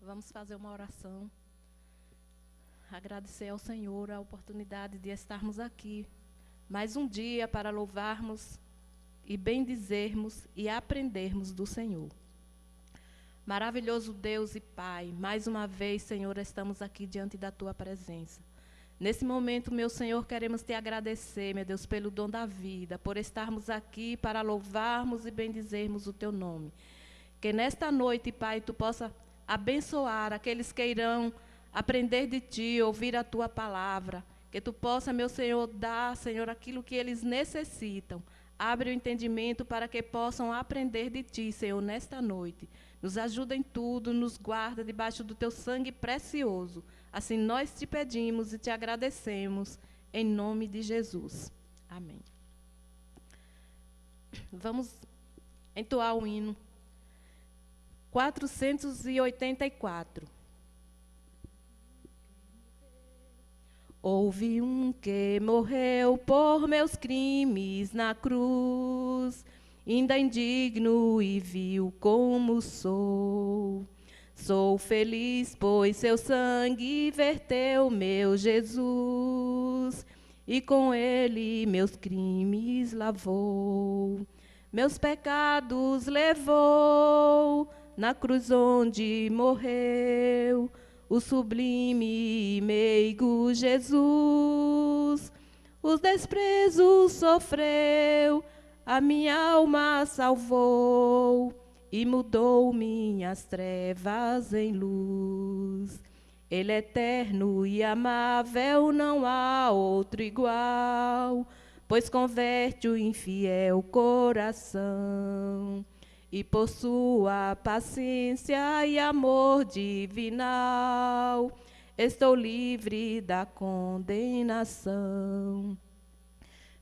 Vamos fazer uma oração. Agradecer ao Senhor a oportunidade de estarmos aqui mais um dia para louvarmos e bendizermos e aprendermos do Senhor. Maravilhoso Deus e Pai, mais uma vez, Senhor, estamos aqui diante da Tua presença. Nesse momento, meu Senhor, queremos Te agradecer, meu Deus, pelo dom da vida, por estarmos aqui para louvarmos e bendizermos o Teu nome. Que nesta noite, Pai, Tu possa abençoar aqueles que irão aprender de Ti, ouvir a Tua palavra. Que Tu possa, meu Senhor, dar, Senhor, aquilo que eles necessitam. Abre o entendimento para que possam aprender de Ti, Senhor, nesta noite. Nos ajuda em tudo, nos guarda debaixo do Teu sangue precioso. Assim nós Te pedimos e Te agradecemos, em nome de Jesus. Amém. Vamos entoar o hino 484. Houve um que morreu por meus crimes na cruz, ainda indigno e vil como sou. Sou feliz, pois seu sangue verteu meu Jesus, e com ele meus crimes lavou. Meus pecados levou na cruz onde morreu o sublime e meigo Jesus. Os desprezos sofreu, a minha alma salvou e mudou minhas trevas em luz. Ele é eterno e amável, não há outro igual, pois converte o infiel coração. E por sua paciência e amor divinal, estou livre da condenação.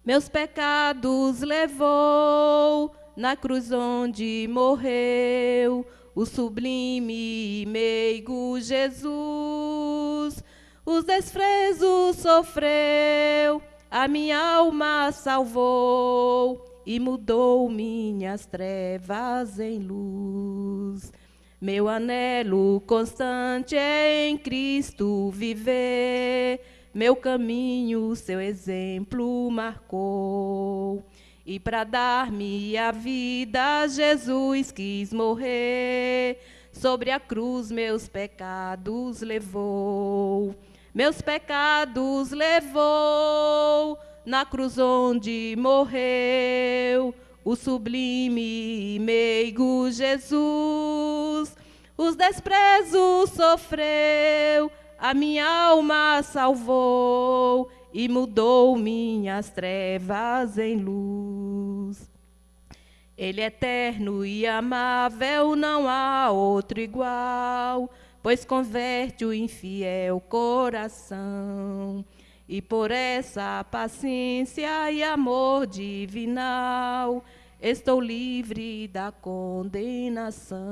Meus pecados levou na cruz onde morreu o sublime e meigo Jesus. Os desprezos sofreu, a minha alma salvou e mudou minhas trevas em luz. Meu anelo constante é em Cristo viver, meu caminho seu exemplo marcou. E para dar-me a vida, Jesus quis morrer, sobre a cruz meus pecados levou. Meus pecados levou na cruz onde morreu o sublime e meigo Jesus. Os desprezos sofreu, a minha alma salvou e mudou minhas trevas em luz. Ele é eterno e amável, não há outro igual, pois converte o infiel coração. E por essa paciência e amor divinal, estou livre da condenação.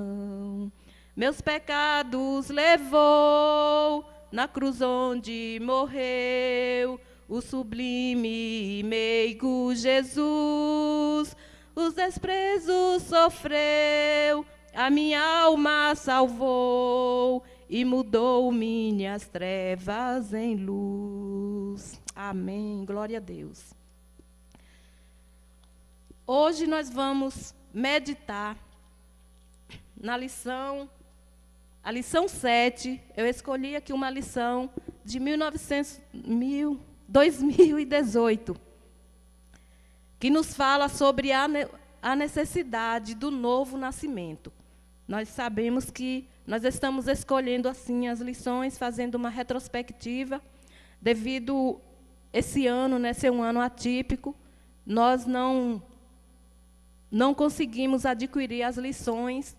Meus pecados levou na cruz onde morreu o sublime e meigo Jesus. Os desprezos sofreu, a minha alma salvou e mudou minhas trevas em luz. Amém. Glória a Deus. Hoje nós vamos meditar na lição, a lição 7. Eu escolhi aqui uma lição de 2018, que nos fala sobre a necessidade do novo nascimento. Nós sabemos que nós estamos escolhendo assim as lições, fazendo uma retrospectiva, devido esse ano, né, ser um ano atípico, nós não conseguimos adquirir as lições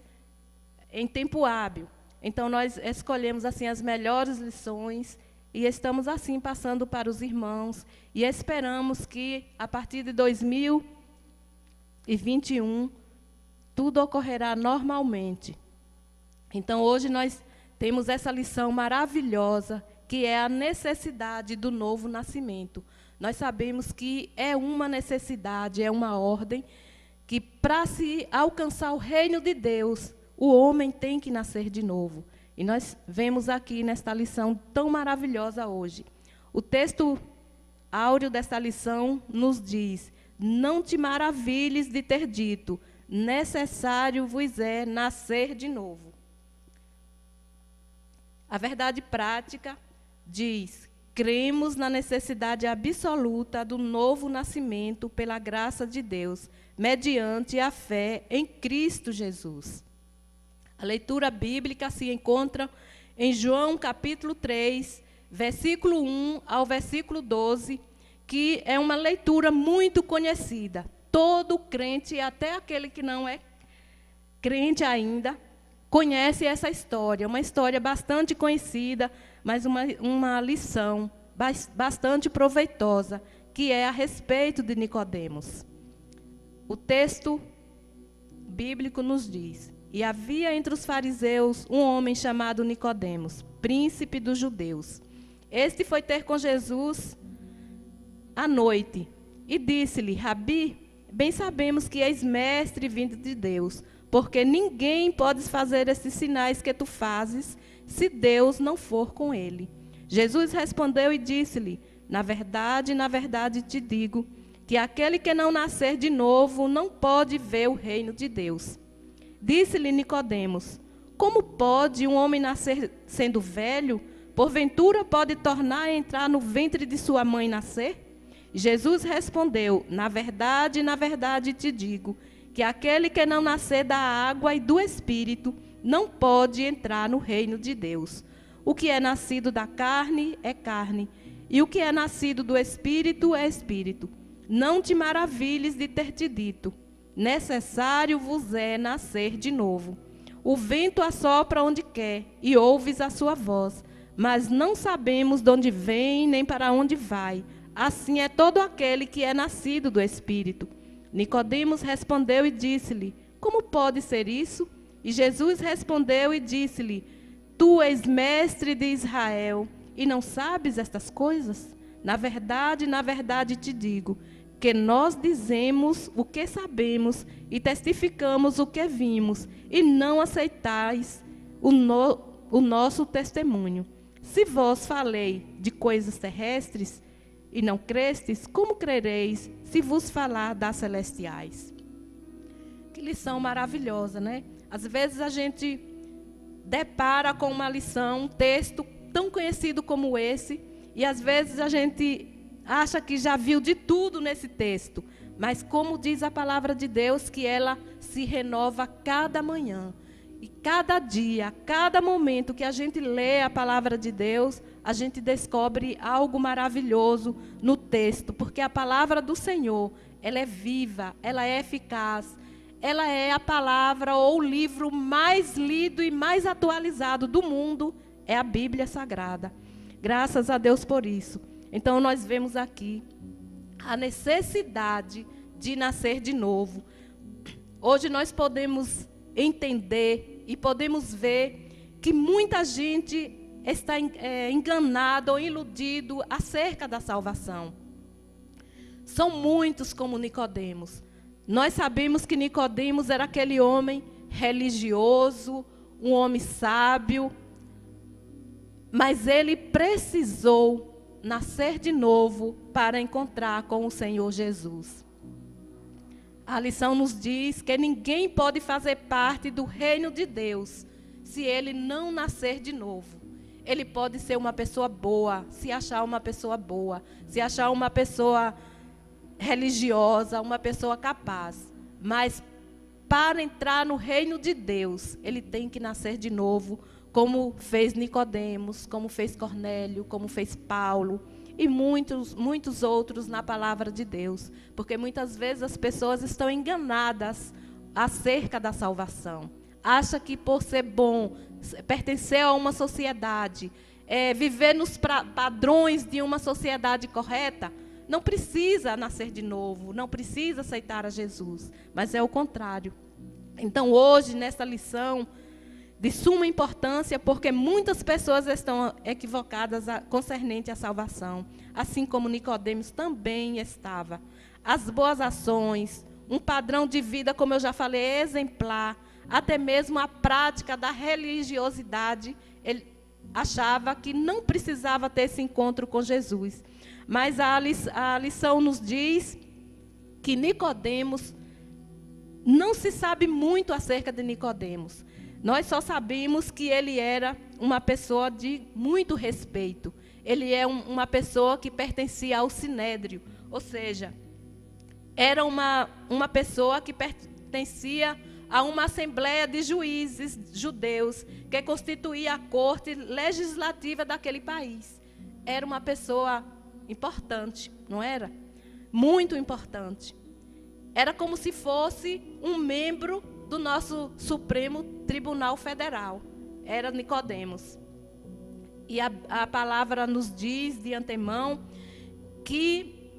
em tempo hábil. Então nós escolhemos assim as melhores lições e estamos assim passando para os irmãos e esperamos que a partir de 2021 tudo ocorrerá normalmente. Então, hoje nós temos essa lição maravilhosa, que é a necessidade do novo nascimento. Nós sabemos que é uma necessidade, é uma ordem, que para se alcançar o reino de Deus, o homem tem que nascer de novo. E nós vemos aqui nesta lição tão maravilhosa hoje. O texto áureo desta lição nos diz: não te maravilhes de ter dito, necessário vos é nascer de novo. A verdade prática diz: cremos na necessidade absoluta do novo nascimento pela graça de Deus, mediante a fé em Cristo Jesus. A leitura bíblica se encontra em João capítulo 3, versículo 1 ao versículo 12, que é uma leitura muito conhecida. Todo crente, até aquele que não é crente ainda, conhece essa história. Uma história bastante conhecida, mas uma lição bastante proveitosa, que é a respeito de Nicodemos. O texto bíblico nos diz: e havia entre os fariseus um homem chamado Nicodemos, príncipe dos judeus. Este foi ter com Jesus à noite e disse-lhe: Rabi, bem sabemos que és mestre vindo de Deus, porque ninguém pode fazer esses sinais que tu fazes, se Deus não for com ele. Jesus respondeu e disse-lhe: na verdade te digo, que aquele que não nascer de novo não pode ver o reino de Deus. Disse-lhe Nicodemos: como pode um homem nascer sendo velho? Porventura pode tornar a entrar no ventre de sua mãe e nascer? Jesus respondeu: na verdade te digo, que aquele que não nascer da água e do Espírito não pode entrar no reino de Deus. O que é nascido da carne é carne, e o que é nascido do Espírito é Espírito. Não te maravilhes de ter te dito: necessário vos é nascer de novo. O vento assopra onde quer, e ouves a sua voz, mas não sabemos de onde vem nem para onde vai. Assim é todo aquele que é nascido do Espírito. Nicodemos respondeu e disse-lhe: como pode ser isso? E Jesus respondeu e disse-lhe: tu és mestre de Israel, e não sabes estas coisas? Na verdade te digo, que nós dizemos o que sabemos e testificamos o que vimos, e não aceitais o nosso testemunho. Se vos falei de coisas terrestres e não crestes, como crereis se vos falar das celestiais? Que lição maravilhosa, né? Às vezes a gente depara com uma lição, um texto tão conhecido como esse, e às vezes a gente acha que já viu de tudo nesse texto, mas como diz a palavra de Deus, que ela se renova cada manhã. E cada dia, cada momento que a gente lê a palavra de Deus, a gente descobre algo maravilhoso no texto, porque a palavra do Senhor, ela é viva, ela é eficaz, ela é a palavra ou o livro mais lido e mais atualizado do mundo, é a Bíblia Sagrada. Graças a Deus por isso. Então nós vemos aqui a necessidade de nascer de novo. Hoje nós podemos entender e podemos ver que muita gente está enganada ou iludido acerca da salvação. São muitos como Nicodemos. Nós sabemos que Nicodemos era aquele homem religioso, um homem sábio, mas ele precisou nascer de novo para encontrar com o Senhor Jesus. A lição nos diz que ninguém pode fazer parte do reino de Deus se ele não nascer de novo. Ele pode ser uma pessoa boa, se achar uma pessoa boa, se achar uma pessoa religiosa, uma pessoa capaz. Mas para entrar no reino de Deus, ele tem que nascer de novo, como fez Nicodemos, como fez Cornélio, como fez Paulo e muitos outros na palavra de Deus. Porque muitas vezes as pessoas estão enganadas acerca da salvação. Acha que por ser bom, pertencer a uma sociedade, viver nos padrões de uma sociedade correta, não precisa nascer de novo, não precisa aceitar a Jesus, mas é o contrário. Então hoje, nesta lição, de suma importância, porque muitas pessoas estão equivocadas concernente à salvação, assim como Nicodemos também estava. As boas ações, um padrão de vida, como eu já falei, exemplar, até mesmo a prática da religiosidade. Ele achava que não precisava ter esse encontro com Jesus. Mas a lição nos diz que Nicodemos, não se sabe muito acerca de Nicodemos. Nós só sabemos que ele era uma pessoa de muito respeito. Ele é uma pessoa que pertencia ao Sinédrio, ou seja, era uma pessoa que pertencia a uma assembleia de juízes judeus, que constituía a corte legislativa daquele país. Era uma pessoa importante, não era? Muito importante. Era como se fosse um membro do nosso Supremo Tribunal Federal. Era Nicodemos. E a palavra nos diz de antemão que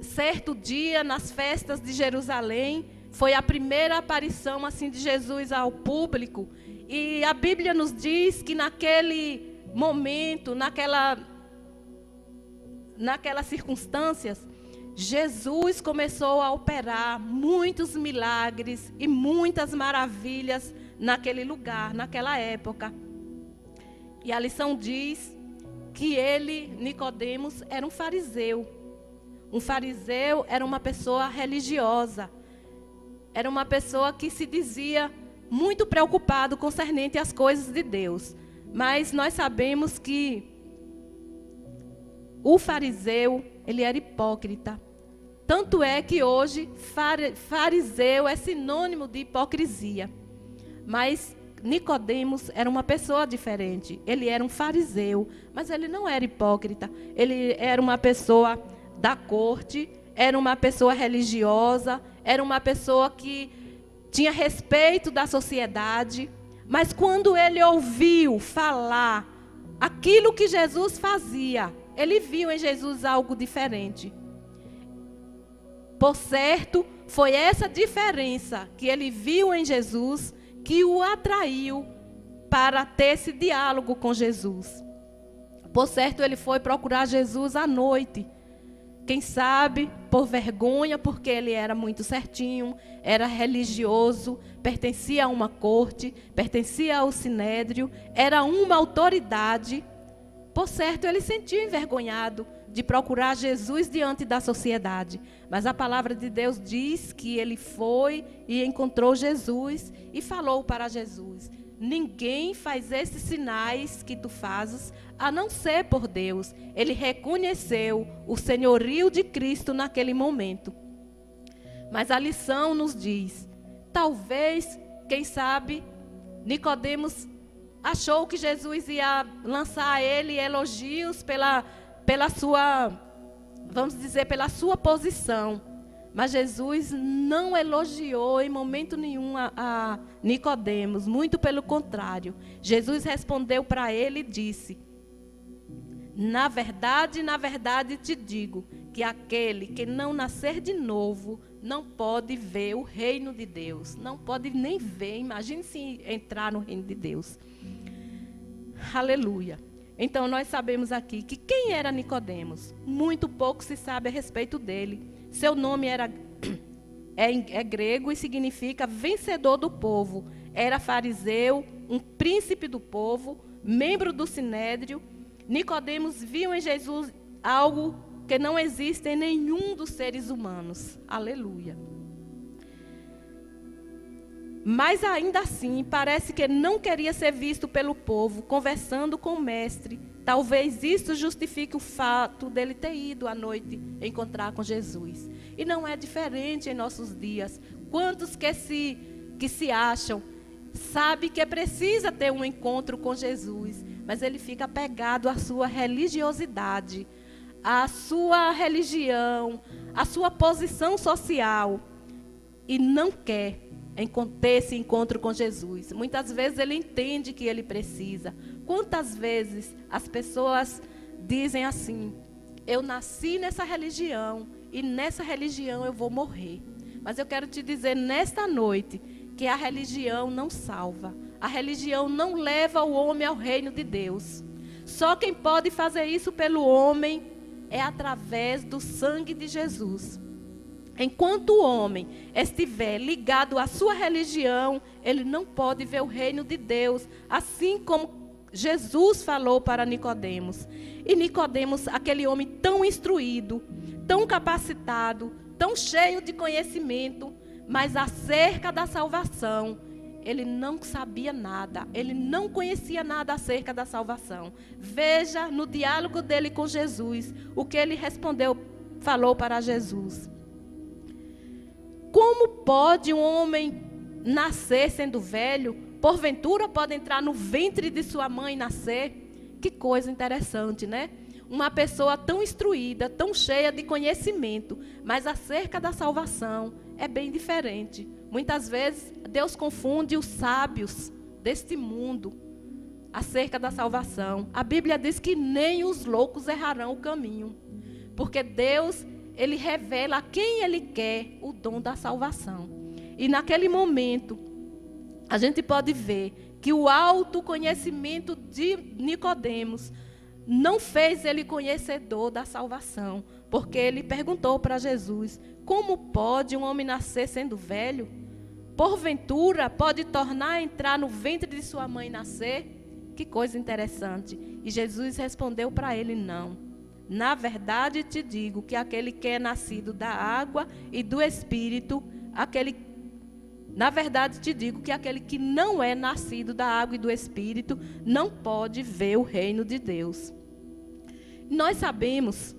certo dia, nas festas de Jerusalém, foi a primeira aparição assim de Jesus ao público. E a Bíblia nos diz que naquele momento, naquelas circunstâncias, Jesus começou a operar muitos milagres e muitas maravilhas naquele lugar, naquela época. E a lição diz que ele, Nicodemos, era um fariseu. Um fariseu era uma pessoa religiosa. Era uma pessoa que se dizia muito preocupado concernente às coisas de Deus. Mas nós sabemos que o fariseu, ele era hipócrita. Tanto é que hoje fariseu é sinônimo de hipocrisia. Mas Nicodemos era uma pessoa diferente. Ele era um fariseu, mas ele não era hipócrita. Ele era uma pessoa da corte, era uma pessoa religiosa, era uma pessoa que tinha respeito da sociedade. Mas quando ele ouviu falar aquilo que Jesus fazia, ele viu em Jesus algo diferente. Por certo, foi essa diferença que ele viu em Jesus que o atraiu para ter esse diálogo com Jesus. Por certo, ele foi procurar Jesus à noite. Quem sabe, por vergonha, porque ele era muito certinho, era religioso, pertencia a uma corte, pertencia ao Sinédrio, era uma autoridade. Por certo, ele sentiu envergonhado de procurar Jesus diante da sociedade. Mas a palavra de Deus diz que ele foi e encontrou Jesus e falou para Jesus: ninguém faz esses sinais que tu fazes, a não ser por Deus. Ele reconheceu o senhorio de Cristo naquele momento. Mas a lição nos diz, talvez, quem sabe, Nicodemos achou que Jesus ia lançar a ele elogios pela sua, vamos dizer, pela sua posição. Mas Jesus não elogiou em momento nenhum a Nicodemos, muito pelo contrário. Jesus respondeu para ele e disse: na verdade te digo, que aquele que não nascer de novo não pode ver o reino de Deus. Não pode nem ver, imagine se entrar no reino de Deus. Aleluia. Então nós sabemos aqui que quem era Nicodemos? Muito pouco se sabe a respeito dele. Seu nome é grego e significa vencedor do povo. Era fariseu, um príncipe do povo, membro do Sinédrio. Nicodemos viu em Jesus algo que não existe em nenhum dos seres humanos. Aleluia. Mas ainda assim, parece que não queria ser visto pelo povo, conversando com o mestre. Talvez isso justifique o fato dele ter ido à noite encontrar com Jesus. E não é diferente em nossos dias. Quantos que se acham, sabe que precisa ter um encontro com Jesus, mas ele fica apegado à sua religiosidade, à sua religião, à sua posição social, e não quer ter esse encontro com Jesus. Muitas vezes ele entende que ele precisa. Quantas vezes as pessoas dizem assim: eu nasci nessa religião e nessa religião eu vou morrer. Mas eu quero te dizer nesta noite que a religião não salva. A religião não leva o homem ao reino de Deus. Só quem pode fazer isso pelo homem é através do sangue de Jesus. Enquanto o homem estiver ligado à sua religião, ele não pode ver o reino de Deus, assim como Jesus falou para Nicodemos. E Nicodemos, aquele homem tão instruído, tão capacitado, tão cheio de conhecimento, mas acerca da salvação, ele não sabia nada, ele não conhecia nada acerca da salvação. Veja no diálogo dele com Jesus, o que ele respondeu, falou para Jesus. Como pode um homem nascer sendo velho? Porventura pode entrar no ventre de sua mãe e nascer? Que coisa interessante, né? Uma pessoa tão instruída, tão cheia de conhecimento, mas acerca da salvação é bem diferente. Muitas vezes Deus confunde os sábios deste mundo acerca da salvação. A Bíblia diz que nem os loucos errarão o caminho, porque Deus, ele revela a quem ele quer o dom da salvação. E naquele momento, a gente pode ver que o autoconhecimento de Nicodemos não fez ele conhecedor da salvação, porque ele perguntou para Jesus: como pode um homem nascer sendo velho? Porventura pode tornar a entrar no ventre de sua mãe e nascer? Que coisa interessante. E Jesus respondeu para ele: não. Na verdade te digo que aquele que é nascido da água e do Espírito, na verdade te digo que aquele que não é nascido da água e do Espírito não pode ver o reino de Deus. Nós sabemos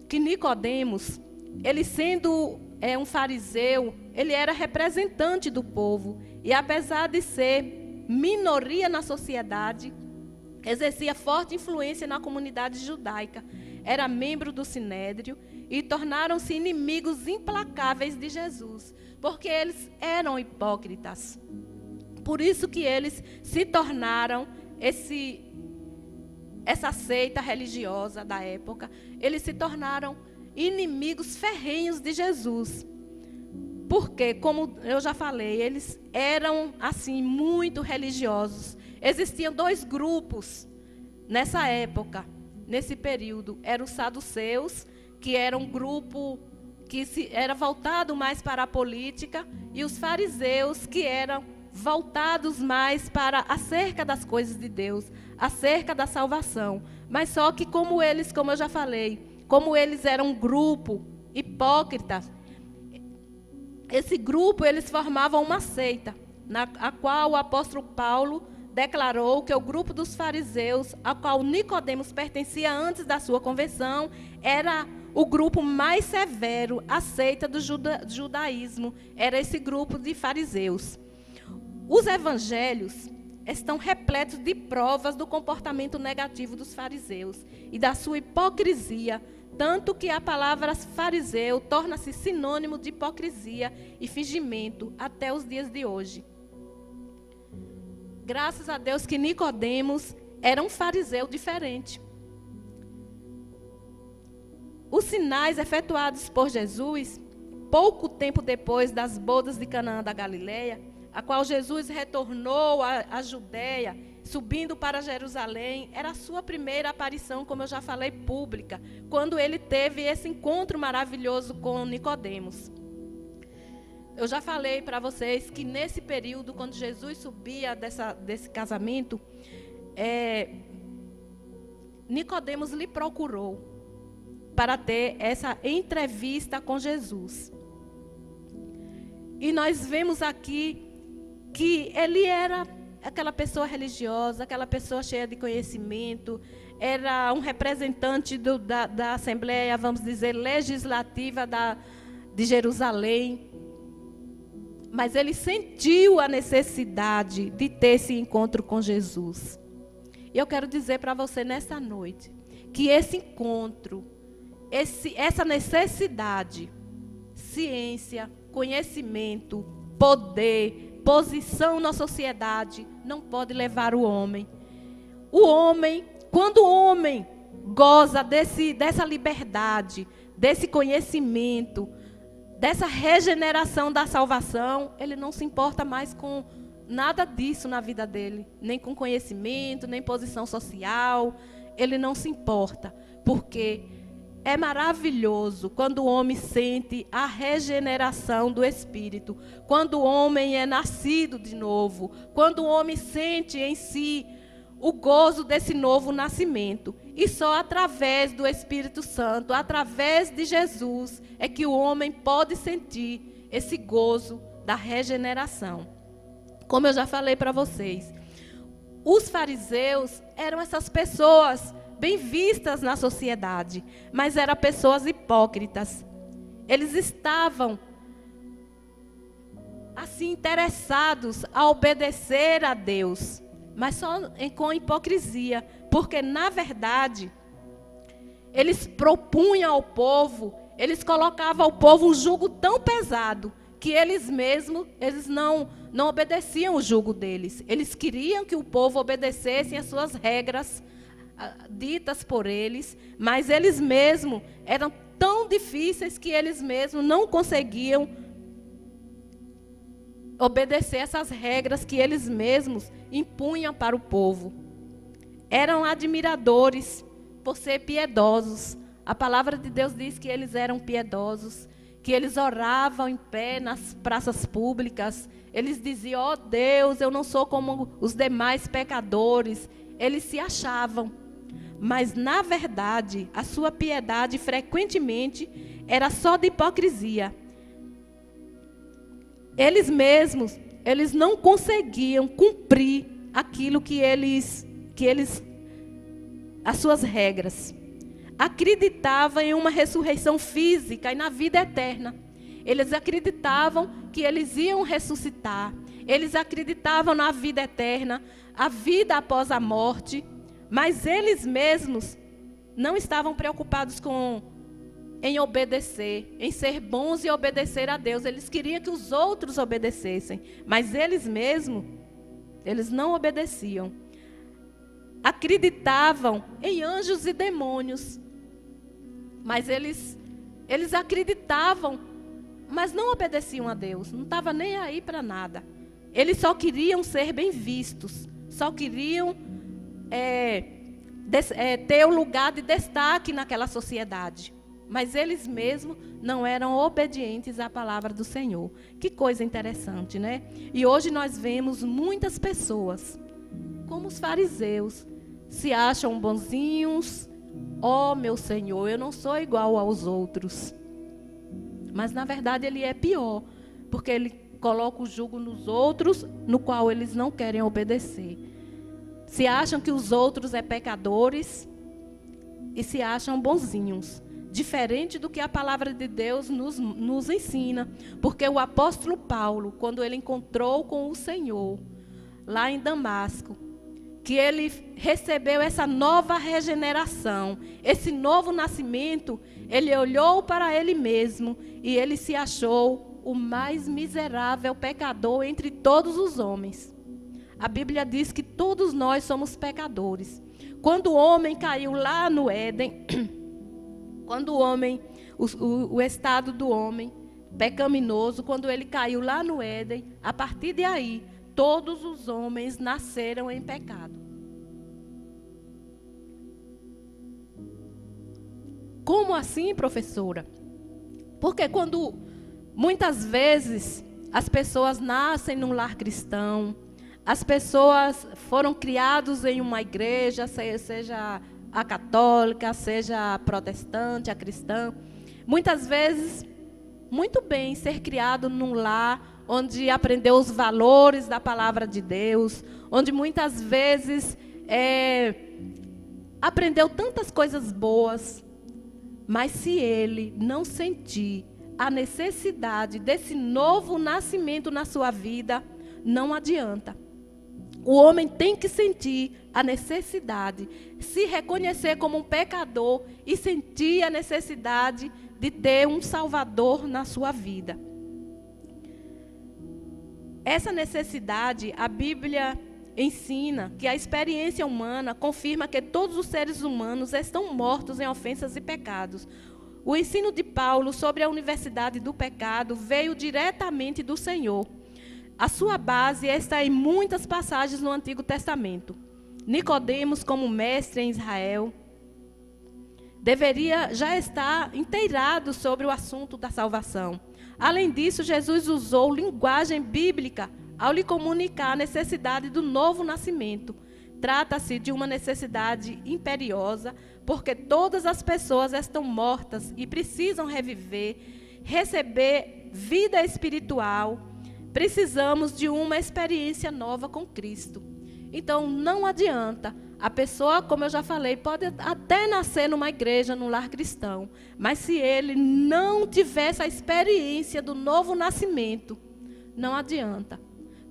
que Nicodemos, ele sendo um fariseu, ele era representante do povo. E apesar de ser minoria na sociedade, exercia forte influência na comunidade judaica. Era membro do Sinédrio e tornaram-se inimigos implacáveis de Jesus, porque eles eram hipócritas. Por isso que eles se tornaram essa seita religiosa da época. Eles se tornaram inimigos ferrenhos de Jesus. Porque, como eu já falei, eles eram assim muito religiosos. Existiam dois grupos nessa época, nesse período. Eram os saduceus, que era um grupo que era voltado mais para a política, e os fariseus, que eram voltados mais para acerca das coisas de Deus, acerca da salvação. Mas só que como eu já falei, como eles eram um grupo hipócrita, esse grupo, eles formavam uma seita, a qual o apóstolo Paulo declarou que o grupo dos fariseus, a qual Nicodemos pertencia antes da sua conversão, era o grupo mais severo, a seita do judaísmo. Era esse grupo de fariseus. Os evangelhos estão repletos de provas do comportamento negativo dos fariseus e da sua hipocrisia, tanto que a palavra fariseu torna-se sinônimo de hipocrisia e fingimento até os dias de hoje. Graças a Deus que Nicodemos era um fariseu diferente. Os sinais efetuados por Jesus, pouco tempo depois das bodas de Canaã da Galileia, a qual Jesus retornou à Judeia, subindo para Jerusalém, era a sua primeira aparição, como eu já falei, pública, quando ele teve esse encontro maravilhoso com Nicodemos. Eu já falei para vocês que nesse período, quando Jesus subia desse casamento, Nicodemos lhe procurou para ter essa entrevista com Jesus. E nós vemos aqui que ele era aquela pessoa religiosa, aquela pessoa cheia de conhecimento, era um representante da Assembleia, vamos dizer, legislativa de Jerusalém. Mas ele sentiu a necessidade de ter esse encontro com Jesus. E eu quero dizer para você nessa noite, que esse encontro, essa necessidade, ciência, conhecimento, poder, posição na sociedade, não pode levar o homem. O homem, quando o homem goza dessa liberdade, desse conhecimento, dessa regeneração da salvação, ele não se importa mais com nada disso na vida dele, nem com conhecimento, nem posição social, ele não se importa, porque É maravilhoso quando o homem sente a regeneração do Espírito, quando o homem é nascido de novo, quando o homem sente em si o gozo desse novo nascimento. E só através do Espírito Santo, através de Jesus, é que o homem pode sentir esse gozo da regeneração. Como eu já falei para vocês, os fariseus eram essas pessoas bem vistas na sociedade, mas eram pessoas hipócritas. Eles estavam assim interessados a obedecer a Deus, mas só com hipocrisia, porque na verdade eles propunham ao povo, eles colocavam ao povo um jugo tão pesado que eles mesmos, eles não obedeciam o jugo deles. Eles queriam que o povo obedecesse às suas regras ditas por eles, mas eles mesmos eram tão difíceis que eles mesmos não conseguiam obedecer essas regras que eles mesmos impunham para o povo. Eram admiradores por ser piedosos. A palavra de Deus diz que eles eram piedosos, que eles oravam em pé nas praças públicas. Eles diziam: ó Deus, eu não sou como os demais pecadores. Eles se achavam. Mas, na verdade, a sua piedade frequentemente era só de hipocrisia. Eles mesmos, eles não conseguiam cumprir aquilo que eles, as suas regras. Acreditavam em uma ressurreição física e na vida eterna. Eles acreditavam que eles iam ressuscitar. Eles acreditavam na vida eterna, a vida após a morte. Mas eles mesmos não estavam preocupados em obedecer, em ser bons e obedecer a Deus. Eles queriam que os outros obedecessem, mas eles mesmos, eles não obedeciam. Acreditavam em anjos e demônios, mas eles acreditavam, mas não obedeciam a Deus, não estavam nem aí para nada. Eles só queriam ser bem vistos, só queriam ter um lugar de destaque naquela sociedade. Mas eles mesmos não eram obedientes à palavra do Senhor. Que coisa interessante, né? E hoje nós vemos muitas pessoas, como os fariseus, se acham bonzinhos. Ó, meu Senhor, eu não sou igual aos outros. Mas na verdade ele é pior, porque ele coloca o jugo nos outros, no qual eles não querem obedecer. Se acham que os outros pecadores e se acham bonzinhos. Diferente do que a palavra de Deus nos ensina. Porque o apóstolo Paulo, quando ele encontrou com o Senhor, lá em Damasco, que ele recebeu essa nova regeneração, esse novo nascimento, ele olhou para ele mesmo e ele se achou o mais miserável pecador entre todos os homens. A Bíblia diz que todos nós somos pecadores. Quando o homem caiu lá no Éden, quando o homem, o estado do homem pecaminoso, quando ele caiu lá no Éden, a partir de aí, todos os homens nasceram em pecado. Como assim, professora? Porque quando muitas vezes as pessoas nascem num lar cristão, as pessoas foram criadas em uma igreja, seja a católica, seja a protestante, a cristã. Muitas vezes, muito bem, ser criado num lar onde aprendeu os valores da palavra de Deus, onde muitas vezes aprendeu tantas coisas boas, mas se ele não sentir a necessidade desse novo nascimento na sua vida, não adianta. O homem tem que sentir a necessidade, se reconhecer como um pecador e sentir a necessidade de ter um Salvador na sua vida. Essa necessidade, a Bíblia ensina que a experiência humana confirma que todos os seres humanos estão mortos em ofensas e pecados. O ensino de Paulo sobre a universidade do pecado veio diretamente do Senhor. A sua base está em muitas passagens no Antigo Testamento. Nicodemos, como mestre em Israel, deveria já estar inteirado sobre o assunto da salvação. Além disso, Jesus usou linguagem bíblica ao lhe comunicar a necessidade do novo nascimento. Trata-se de uma necessidade imperiosa, porque todas as pessoas estão mortas e precisam reviver, receber vida espiritual. Precisamos de uma experiência nova com Cristo. Então, não adianta. A pessoa, como eu já falei, pode até nascer numa igreja, num lar cristão, mas se ele não tiver essa experiência do novo nascimento, não adianta.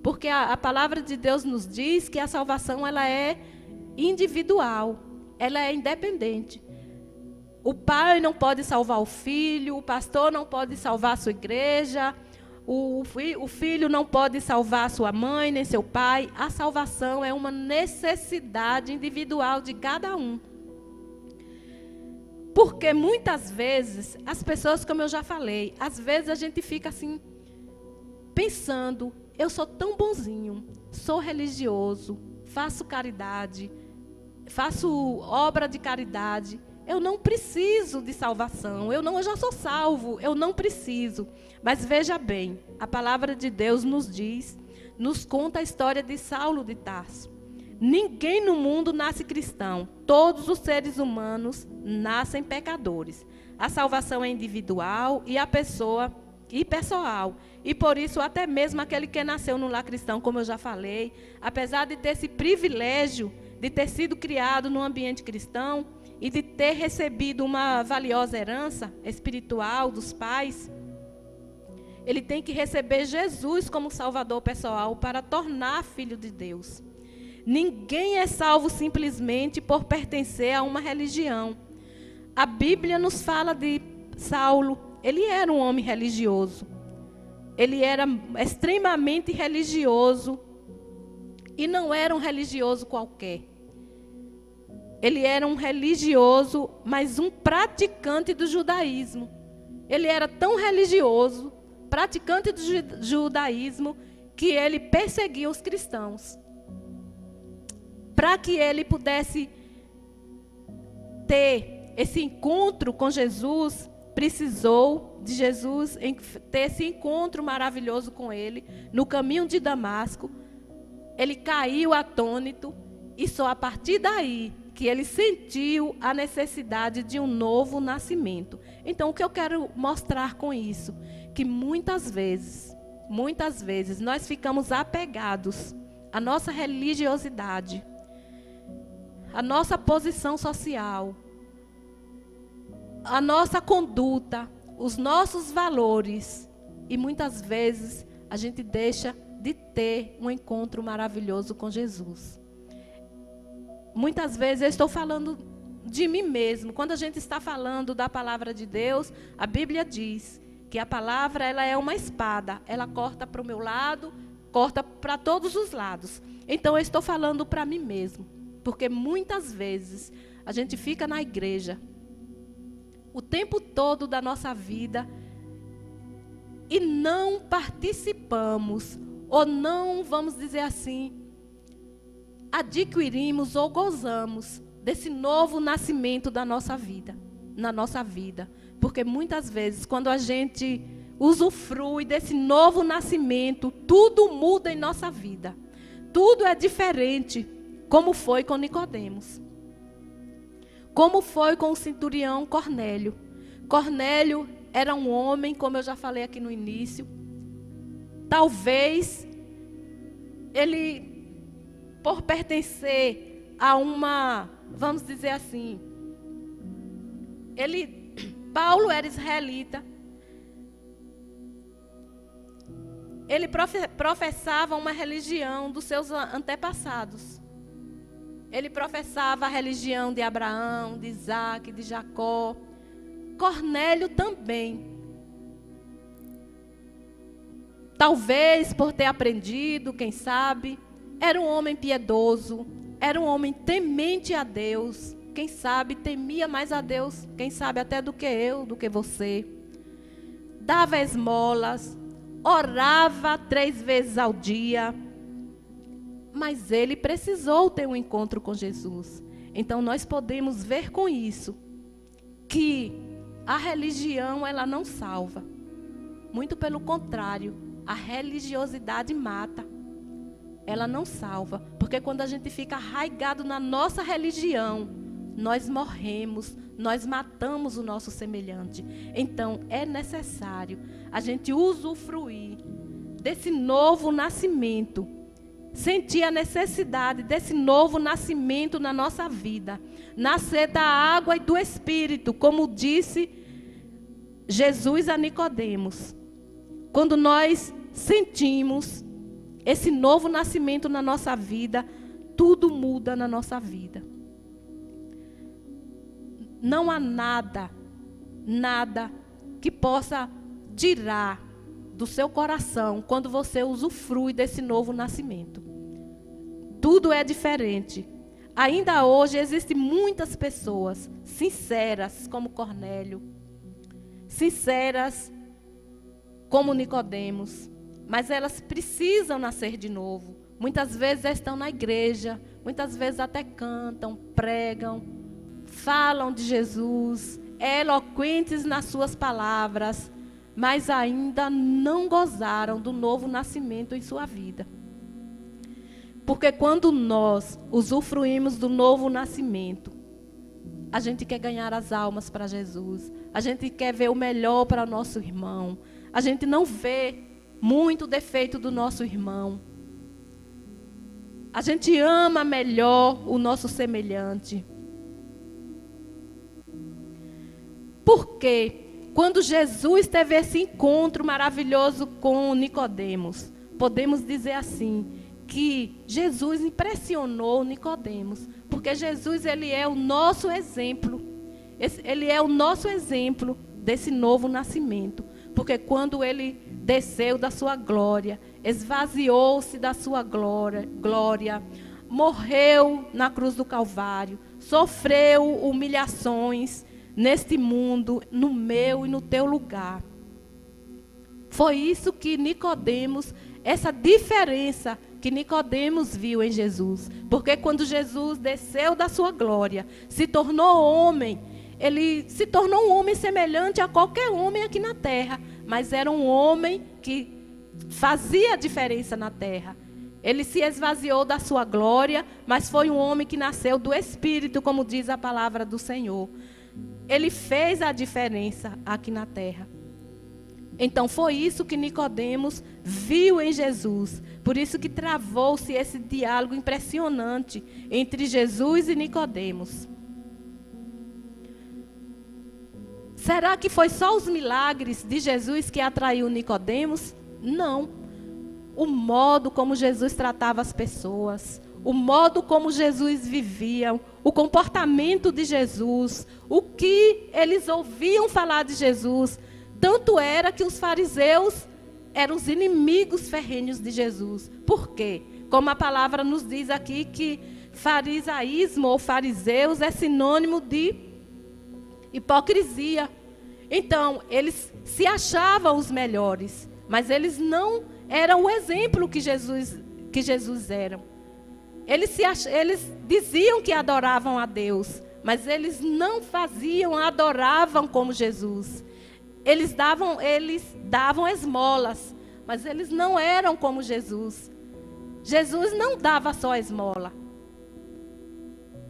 Porque a palavra de Deus nos diz que a salvação ela é individual, ela é independente. O pai não pode salvar o filho, o pastor não pode salvar a sua igreja, o filho não pode salvar sua mãe, nem seu pai. A salvação é uma necessidade individual de cada um. Porque muitas vezes, as pessoas, como eu já falei, às vezes a gente fica assim, pensando, eu sou tão bonzinho, sou religioso, faço caridade, faço obra de caridade, eu não preciso de salvação, eu já sou salvo, eu não preciso. Mas veja bem, a palavra de Deus nos diz, nos conta a história de Saulo de Tarso. Ninguém no mundo nasce cristão, todos os seres humanos nascem pecadores. A salvação é individual e pessoal. E por isso, até mesmo aquele que nasceu no lar cristão, como eu já falei, apesar de ter esse privilégio de ter sido criado num ambiente cristão, e de ter recebido uma valiosa herança espiritual dos pais, ele tem que receber Jesus como Salvador pessoal para tornar filho de Deus. Ninguém é salvo simplesmente por pertencer a uma religião. A Bíblia nos fala de Saulo. Ele era um homem religioso. Ele era extremamente religioso. E não era um religioso qualquer. Ele era um religioso, mas um praticante do judaísmo. Ele era tão religioso, praticante do judaísmo, que ele perseguia os cristãos. Para que ele pudesse ter esse encontro com Jesus, precisou de Jesus ter esse encontro maravilhoso com ele, no caminho de Damasco. Ele caiu atônito, e só a partir daí que ele sentiu a necessidade de um novo nascimento. Então, o que eu quero mostrar com isso? Que muitas vezes, nós ficamos apegados à nossa religiosidade, à nossa posição social, à nossa conduta, os nossos valores. E muitas vezes a gente deixa de ter um encontro maravilhoso com Jesus. Muitas vezes eu estou falando de mim mesmo. Quando a gente está falando da palavra de Deus, a Bíblia diz que a palavra ela é uma espada. Ela corta para o meu lado, corta para todos os lados. Então eu estou falando para mim mesmo. Porque muitas vezes a gente fica na igreja o tempo todo da nossa vida e não participamos, ou não, vamos dizer assim, adquirimos ou gozamos desse novo nascimento da nossa vida, na nossa vida. Porque muitas vezes, quando a gente usufrui desse novo nascimento, tudo muda em nossa vida. Tudo é diferente, como foi com Nicodemos. Como foi com o centurião Cornélio. Cornélio era um homem, como eu já falei aqui no início, talvez ele, por pertencer a uma, vamos dizer assim, Paulo era israelita, ele professava uma religião dos seus antepassados. Ele professava a religião de Abraão, de Isaac, de Jacó. Cornélio também. Talvez por ter aprendido, quem sabe, era um homem piedoso, era um homem temente a Deus. Quem sabe temia mais a Deus, quem sabe até do que eu, do que você. Dava esmolas, orava 3 vezes ao dia. Mas ele precisou ter um encontro com Jesus. Então nós podemos ver com isso que a religião ela não salva. Muito pelo contrário, a religiosidade mata. Ela não salva, porque quando a gente fica arraigado na nossa religião, nós morremos, nós matamos o nosso semelhante. Então, é necessário a gente usufruir desse novo nascimento, sentir a necessidade desse novo nascimento na nossa vida, nascer da água e do Espírito, como disse Jesus a Nicodemos. Quando nós sentimos esse novo nascimento na nossa vida, tudo muda na nossa vida. Não há nada que possa tirar do seu coração quando você usufrui desse novo nascimento. Tudo é diferente. Ainda hoje existem muitas pessoas sinceras, como Cornélio, sinceras como Nicodemos, mas elas precisam nascer de novo. Muitas vezes estão na igreja, muitas vezes até cantam, pregam, falam de Jesus, eloquentes nas suas palavras, mas ainda não gozaram do novo nascimento em sua vida. Porque quando nós usufruímos do novo nascimento, a gente quer ganhar as almas para Jesus, a gente quer ver o melhor para o nosso irmão, a gente não vê muito defeito do nosso irmão. A gente ama melhor o nosso semelhante. Porque quando Jesus teve esse encontro maravilhoso com Nicodemos, podemos dizer assim, que Jesus impressionou Nicodemos, porque Jesus ele é o nosso exemplo. Ele é o nosso exemplo desse novo nascimento. Porque quando ele desceu da sua glória, esvaziou-se da sua glória, morreu na cruz do Calvário, sofreu humilhações neste mundo, no meu e no teu lugar. Foi isso que Nicodemos, essa diferença que Nicodemos viu em Jesus. Porque quando Jesus desceu da sua glória, se tornou homem, ele se tornou um homem semelhante a qualquer homem aqui na terra, mas era um homem que fazia diferença na terra. Ele se esvaziou da sua glória, mas foi um homem que nasceu do Espírito, como diz a palavra do Senhor. Ele fez a diferença aqui na terra. Então foi isso que Nicodemos viu em Jesus. Por isso que travou-se esse diálogo impressionante entre Jesus e Nicodemos. Será que foi só os milagres de Jesus que atraiu Nicodemos? Não. O modo como Jesus tratava as pessoas, o modo como Jesus vivia, o comportamento de Jesus, o que eles ouviam falar de Jesus. Tanto era que os fariseus eram os inimigos ferrenhos de Jesus. Por quê? Como a palavra nos diz aqui que farisaísmo ou fariseus é sinônimo de hipocrisia. Então, eles se achavam os melhores, mas eles não eram o exemplo que Jesus era. Eles diziam que adoravam a Deus, mas eles não adoravam como Jesus. Eles davam esmolas, mas eles não eram como Jesus. Jesus não dava só esmola.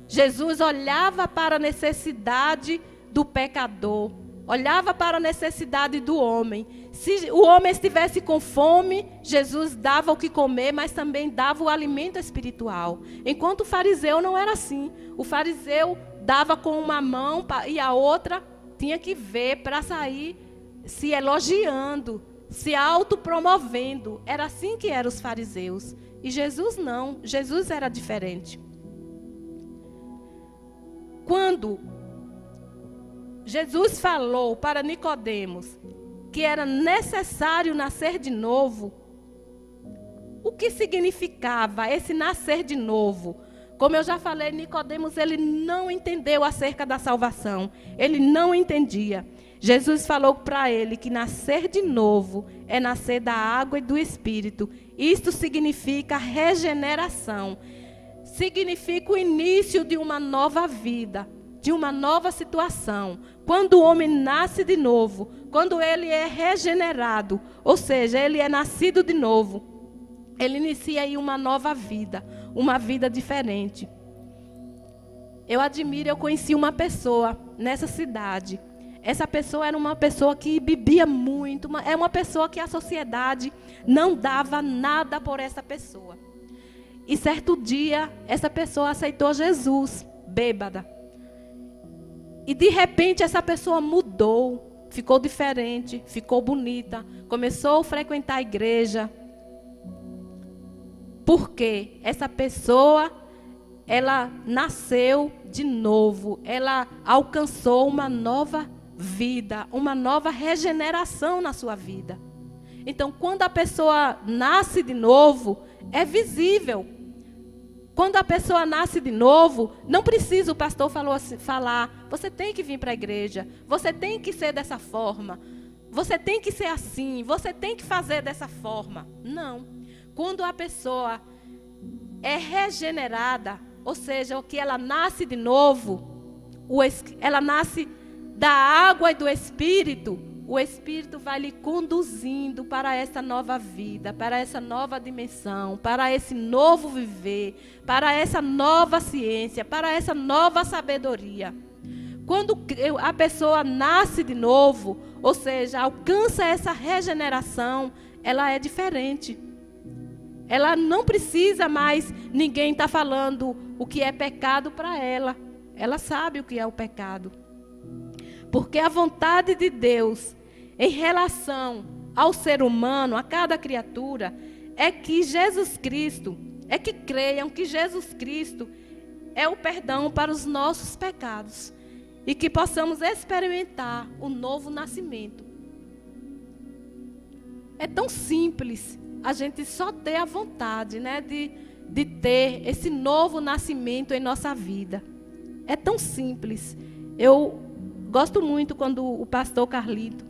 Jesus olhava para a necessidade do pecador, olhava para a necessidade do homem. Se o homem estivesse com fome, Jesus dava o que comer, mas também dava o alimento espiritual. Enquanto o fariseu não era assim. O fariseu dava com uma mão e a outra tinha que ver para sair se elogiando, se autopromovendo. Era assim que eram os fariseus. E Jesus não. Jesus era diferente. Quando Jesus falou para Nicodemos que era necessário nascer de novo, o que significava esse nascer de novo? Como eu já falei, Nicodemos ele não entendeu acerca da salvação. Ele não entendia. Jesus falou para ele que nascer de novo é nascer da água e do Espírito. Isto significa regeneração. Significa o início de uma nova vida. de uma nova situação. Quando o homem nasce de novo, quando ele é regenerado, ou seja, ele é nascido de novo, ele inicia aí uma nova vida, uma vida diferente. Eu conheci uma pessoa nessa cidade. Essa pessoa era uma pessoa que bebia muito, é uma pessoa que a sociedade não dava nada por essa pessoa. E certo dia, essa pessoa aceitou Jesus, bêbada. E de repente essa pessoa mudou, ficou diferente, ficou bonita, começou a frequentar a igreja. Porque essa pessoa, ela nasceu de novo, ela alcançou uma nova vida, uma nova regeneração na sua vida. Então, quando a pessoa nasce de novo, é visível. Quando a pessoa nasce de novo, não precisa, o pastor falou assim, falar, você tem que vir para a igreja, você tem que ser dessa forma, você tem que ser assim, você tem que fazer dessa forma. Não. Quando a pessoa é regenerada, ou seja, que ela nasce de novo, ela nasce da água e do Espírito, o Espírito vai lhe conduzindo para essa nova vida, para essa nova dimensão, para esse novo viver, para essa nova ciência, para essa nova sabedoria. Quando a pessoa nasce de novo, ou seja, alcança essa regeneração, ela é diferente. Ela não precisa mais ninguém estar falando o que é pecado para ela. Ela sabe o que é o pecado. Porque a vontade de Deus em relação ao ser humano, a cada criatura, é que Jesus Cristo, é que creiam que Jesus Cristo é o perdão para os nossos pecados e que possamos experimentar o novo nascimento. É tão simples a gente só ter a vontade, né, de ter esse novo nascimento em nossa vida. É tão simples. Eu gosto muito quando o pastor Carlito,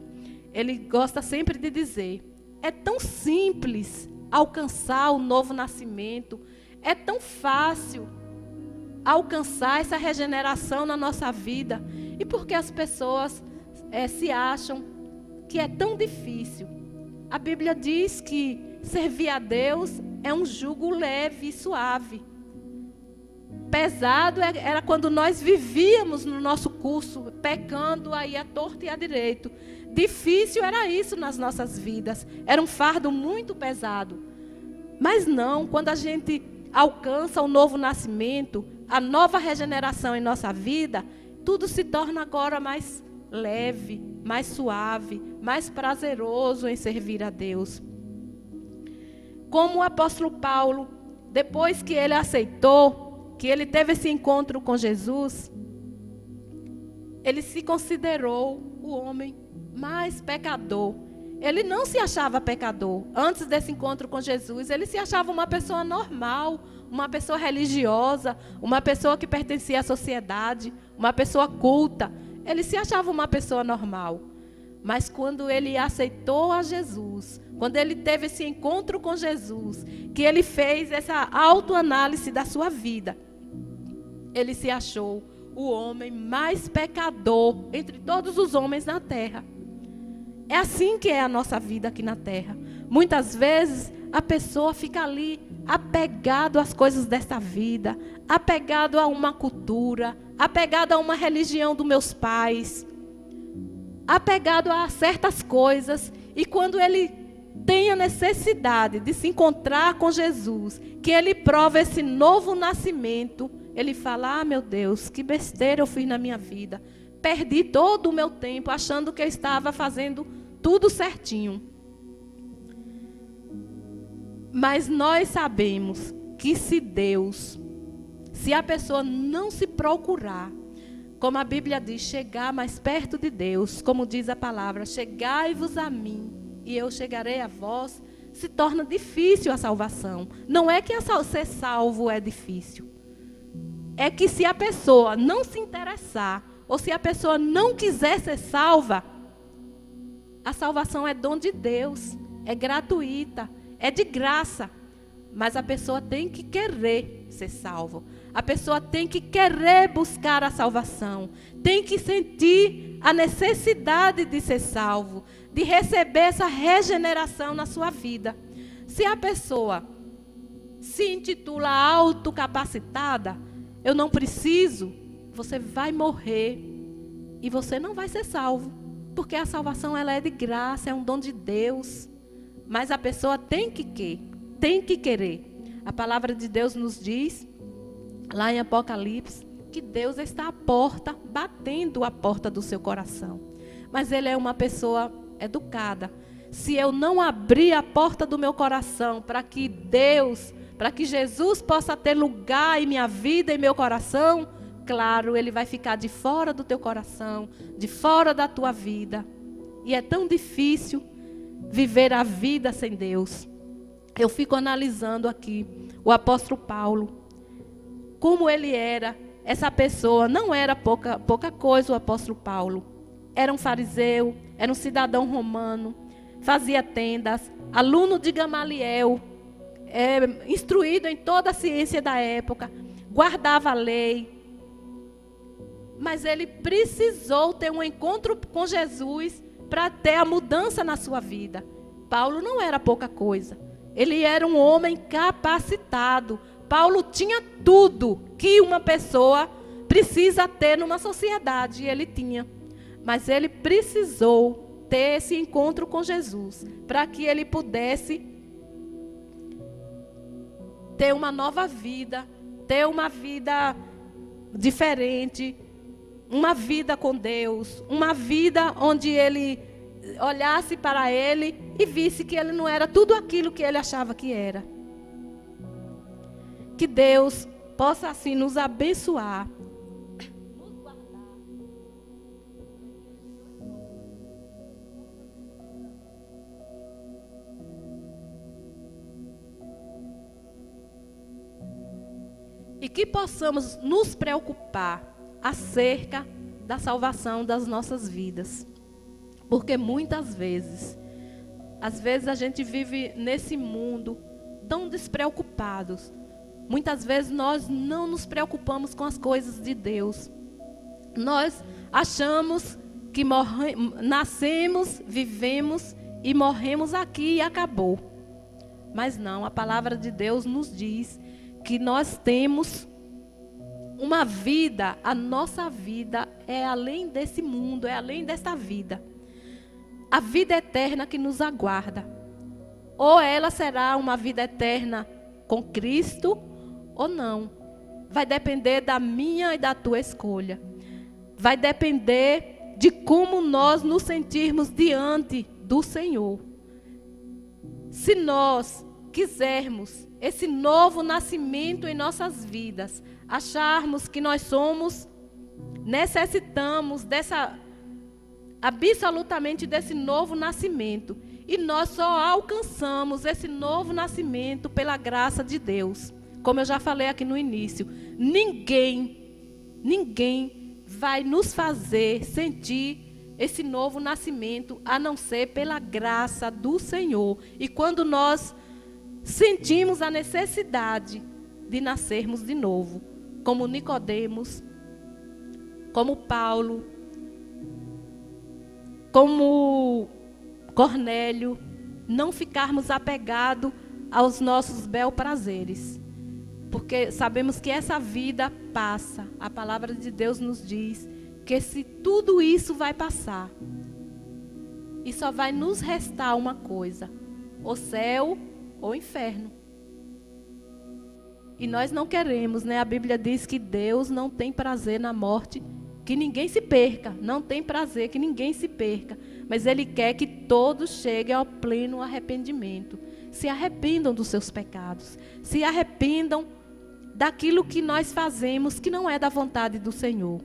ele gosta sempre de dizer, é tão simples alcançar o novo nascimento, é tão fácil alcançar essa regeneração na nossa vida. E por que as pessoas se acham que é tão difícil? A Bíblia diz que servir a Deus é um jugo leve e suave. Pesado era quando nós vivíamos no nosso curso, pecando aí à torta e à direito. Difícil era isso nas nossas vidas. Era um fardo muito pesado. Mas não, quando a gente alcança o novo nascimento, a nova regeneração em nossa vida, tudo se torna agora mais leve, mais suave, mais prazeroso em servir a Deus. Como o apóstolo Paulo, depois que ele aceitou, que ele teve esse encontro com Jesus, ele se considerou o homem mais pecador. Ele não se achava pecador. Antes desse encontro com Jesus, ele se achava uma pessoa normal, uma pessoa religiosa, uma pessoa que pertencia à sociedade, uma pessoa culta. Ele se achava uma pessoa normal. Mas quando ele aceitou a Jesus, quando ele teve esse encontro com Jesus, que ele fez essa autoanálise da sua vida, ele se achou o homem mais pecador entre todos os homens na terra. É assim que é a nossa vida aqui na terra. Muitas vezes a pessoa fica ali apegado às coisas desta vida, apegado a uma cultura, apegado a uma religião dos meus pais, apegado a certas coisas, e quando ele tem a necessidade de se encontrar com Jesus, que ele prova esse novo nascimento, ele fala, meu Deus, que besteira eu fiz na minha vida. Perdi todo o meu tempo achando que eu estava fazendo tudo certinho. Mas nós sabemos que se a pessoa não se procurar, como a Bíblia diz, chegar mais perto de Deus, como diz a palavra, chegai-vos a mim e eu chegarei a vós, se torna difícil a salvação. Não é que ser salvo é difícil. É que se a pessoa não se interessar, ou se a pessoa não quiser ser salva, a salvação é dom de Deus, é gratuita, é de graça. Mas a pessoa tem que querer ser salvo. A pessoa tem que querer buscar a salvação, tem que sentir a necessidade de ser salvo, de receber essa regeneração na sua vida. Se a pessoa se intitula autocapacitada, eu não preciso, você vai morrer e você não vai ser salvo, porque a salvação ela é de graça, é um dom de Deus. Mas a pessoa tem que querer. A palavra de Deus nos diz, lá em Apocalipse, que Deus está à porta, batendo a porta do seu coração. Mas Ele é uma pessoa educada. Se eu não abrir a porta do meu coração para que Jesus possa ter lugar em minha vida, em meu coração, claro, Ele vai ficar de fora do teu coração, de fora da tua vida. E é tão difícil viver a vida sem Deus. Eu fico analisando aqui o apóstolo Paulo, como ele era. Essa pessoa não era pouca coisa, o apóstolo Paulo. Era um fariseu, era um cidadão romano, fazia tendas, aluno de Gamaliel, instruído em toda a ciência da época, guardava a lei. Mas ele precisou ter um encontro com Jesus para ter a mudança na sua vida. Paulo não era pouca coisa. Ele era um homem capacitado. Paulo tinha tudo que uma pessoa precisa ter numa sociedade, e ele tinha. Mas ele precisou ter esse encontro com Jesus, para que ele pudesse ter uma nova vida, ter uma vida diferente, uma vida com Deus, uma vida onde ele olhasse para ele e visse que ele não era tudo aquilo que ele achava que era. Que Deus possa assim nos abençoar, nos guardar. E que possamos nos preocupar acerca da salvação das nossas vidas. Porque muitas vezes, a gente vive nesse mundo tão despreocupados. Muitas vezes nós não nos preocupamos com as coisas de Deus. Nós achamos que nascemos, vivemos e morremos aqui e acabou. Mas não, a palavra de Deus nos diz que nós temos uma vida, a nossa vida é além desse mundo, é além desta vida. A vida eterna que nos aguarda. Ou ela será uma vida eterna com Cristo, ou não. Vai depender da minha e da tua escolha. Vai depender de como nós nos sentirmos diante do Senhor. Se nós quisermos esse novo nascimento em nossas vidas, acharmos que nós necessitamos absolutamente desse novo nascimento, e nós só alcançamos esse novo nascimento pela graça de Deus. Como eu já falei aqui no início, ninguém vai nos fazer sentir esse novo nascimento a não ser pela graça do Senhor. E quando nós sentimos a necessidade de nascermos de novo, como Nicodemos, como Paulo, como Cornélio, não ficarmos apegados aos nossos bel prazeres, porque sabemos que essa vida passa. A palavra de Deus nos diz que tudo isso vai passar, e só vai nos restar uma coisa: o céu ou o inferno. E nós não queremos, né? A Bíblia diz que Deus não tem prazer na morte, que ninguém se perca. Não tem prazer que ninguém se perca. Mas Ele quer que todos cheguem ao pleno arrependimento. Se arrependam dos seus pecados. Se arrependam daquilo que nós fazemos que não é da vontade do Senhor.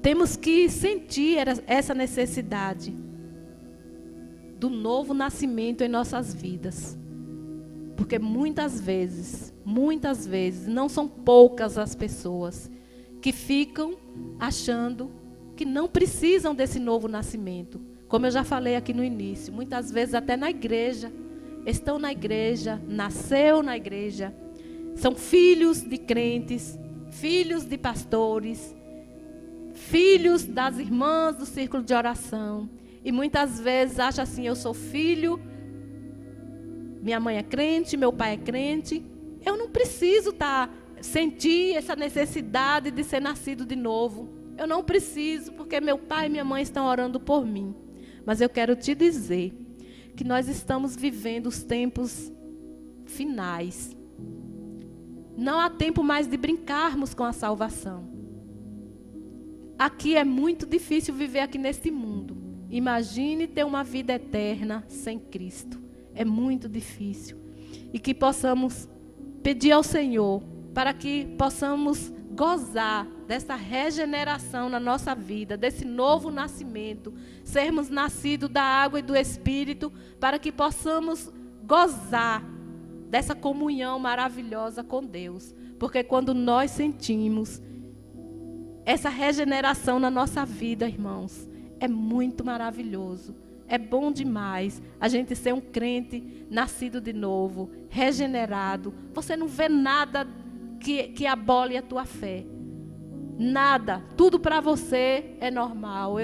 Temos que sentir essa necessidade do novo nascimento em nossas vidas. Porque muitas vezes, não são poucas as pessoas que ficam achando que não precisam desse novo nascimento. Como eu já falei aqui no início, muitas vezes até na igreja, estão na igreja, nasceu na igreja, são filhos de crentes, filhos de pastores, filhos das irmãs do círculo de oração. E muitas vezes acha assim, eu sou filho, minha mãe é crente, meu pai é crente, eu não preciso sentir essa necessidade de ser nascido de novo. Eu não preciso, porque meu pai e minha mãe estão orando por mim. Mas eu quero te dizer que nós estamos vivendo os tempos finais. Não há tempo mais de brincarmos com a salvação. Aqui é muito difícil viver aqui neste mundo. Imagine ter uma vida eterna sem Cristo. É muito difícil. E que possamos pedir ao Senhor para que possamos gozar dessa regeneração na nossa vida, desse novo nascimento, sermos nascidos da água e do Espírito, para que possamos gozar dessa comunhão maravilhosa com Deus. Porque quando nós sentimos essa regeneração na nossa vida, irmãos, é muito maravilhoso. É bom demais a gente ser um crente nascido de novo, regenerado. Você não vê nada que abole a tua fé. Nada. Tudo para você é normal.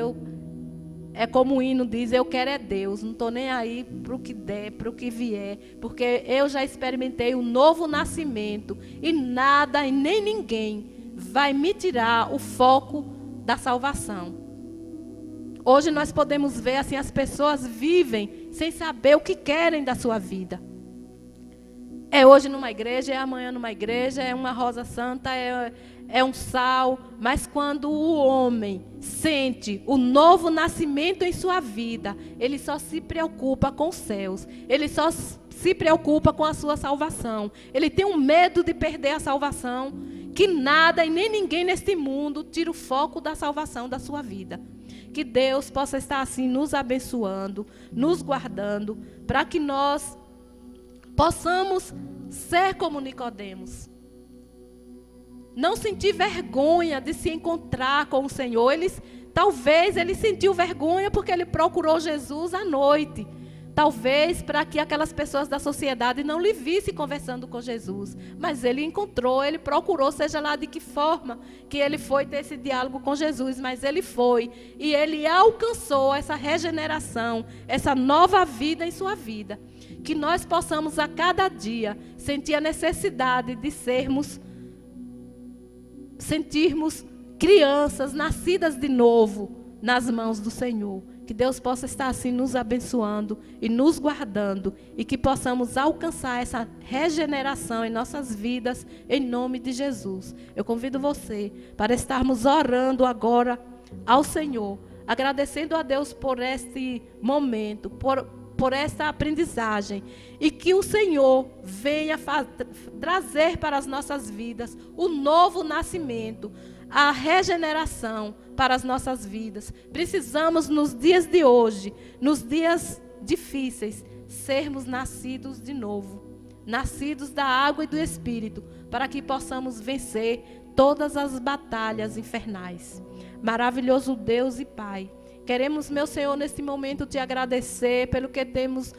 É como o hino diz, eu quero é Deus. Não estou nem aí para o que der, para o que vier. Porque eu já experimentei um novo nascimento. E nada e nem ninguém vai me tirar o foco da salvação. Hoje nós podemos ver assim, as pessoas vivem sem saber o que querem da sua vida. É hoje numa igreja, é amanhã numa igreja, é uma rosa santa, é um sal. Mas quando o homem sente o novo nascimento em sua vida, ele só se preocupa com os céus. Ele só se preocupa com a sua salvação. Ele tem um medo de perder a salvação, que nada e nem ninguém neste mundo tira o foco da salvação da sua vida. Que Deus possa estar assim nos abençoando, nos guardando, para que nós possamos ser como Nicodemos. Não sentir vergonha de se encontrar com o Senhor. Talvez ele sentiu vergonha porque ele procurou Jesus à noite. Talvez para que aquelas pessoas da sociedade não lhe vissem conversando com Jesus. Mas ele encontrou, ele procurou, seja lá de que forma que ele foi ter esse diálogo com Jesus. Mas ele foi e ele alcançou essa regeneração, essa nova vida em sua vida. Que nós possamos a cada dia sentir a necessidade de sentirmos crianças nascidas de novo nas mãos do Senhor. Que Deus possa estar assim nos abençoando e nos guardando. E que possamos alcançar essa regeneração em nossas vidas, em nome de Jesus. Eu convido você para estarmos orando agora ao Senhor. Agradecendo a Deus por este momento, por esta aprendizagem. E que o Senhor venha trazer para as nossas vidas o novo nascimento, a regeneração para as nossas vidas. Precisamos nos dias de hoje, nos dias difíceis, sermos nascidos de novo, nascidos da água e do Espírito, para que possamos vencer todas as batalhas infernais. Maravilhoso Deus e Pai, queremos, meu Senhor, nesse momento te agradecer pelo que temos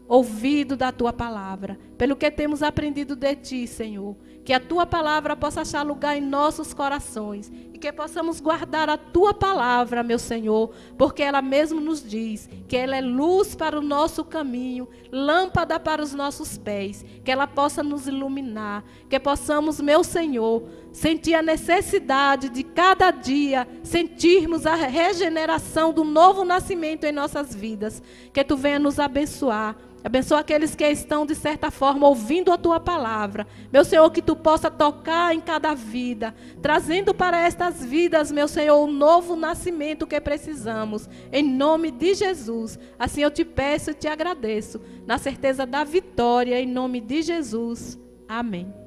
ouvido da Tua palavra, pelo que temos aprendido de Ti, Senhor. Que a Tua palavra possa achar lugar em nossos corações e que possamos guardar a Tua palavra, meu Senhor, porque ela mesmo nos diz que ela é luz para o nosso caminho, lâmpada para os nossos pés, que ela possa nos iluminar, que possamos, meu Senhor, sentir a necessidade de cada dia sentirmos a regeneração do novo nascimento em nossas vidas. Que Tu venha nos abençoar. Abençoa aqueles que estão, de certa forma, ouvindo a Tua palavra. Meu Senhor, que Tu possa tocar em cada vida, trazendo para estas vidas, meu Senhor, o novo nascimento que precisamos. Em nome de Jesus. Assim eu te peço e te agradeço, na certeza da vitória, em nome de Jesus. Amém.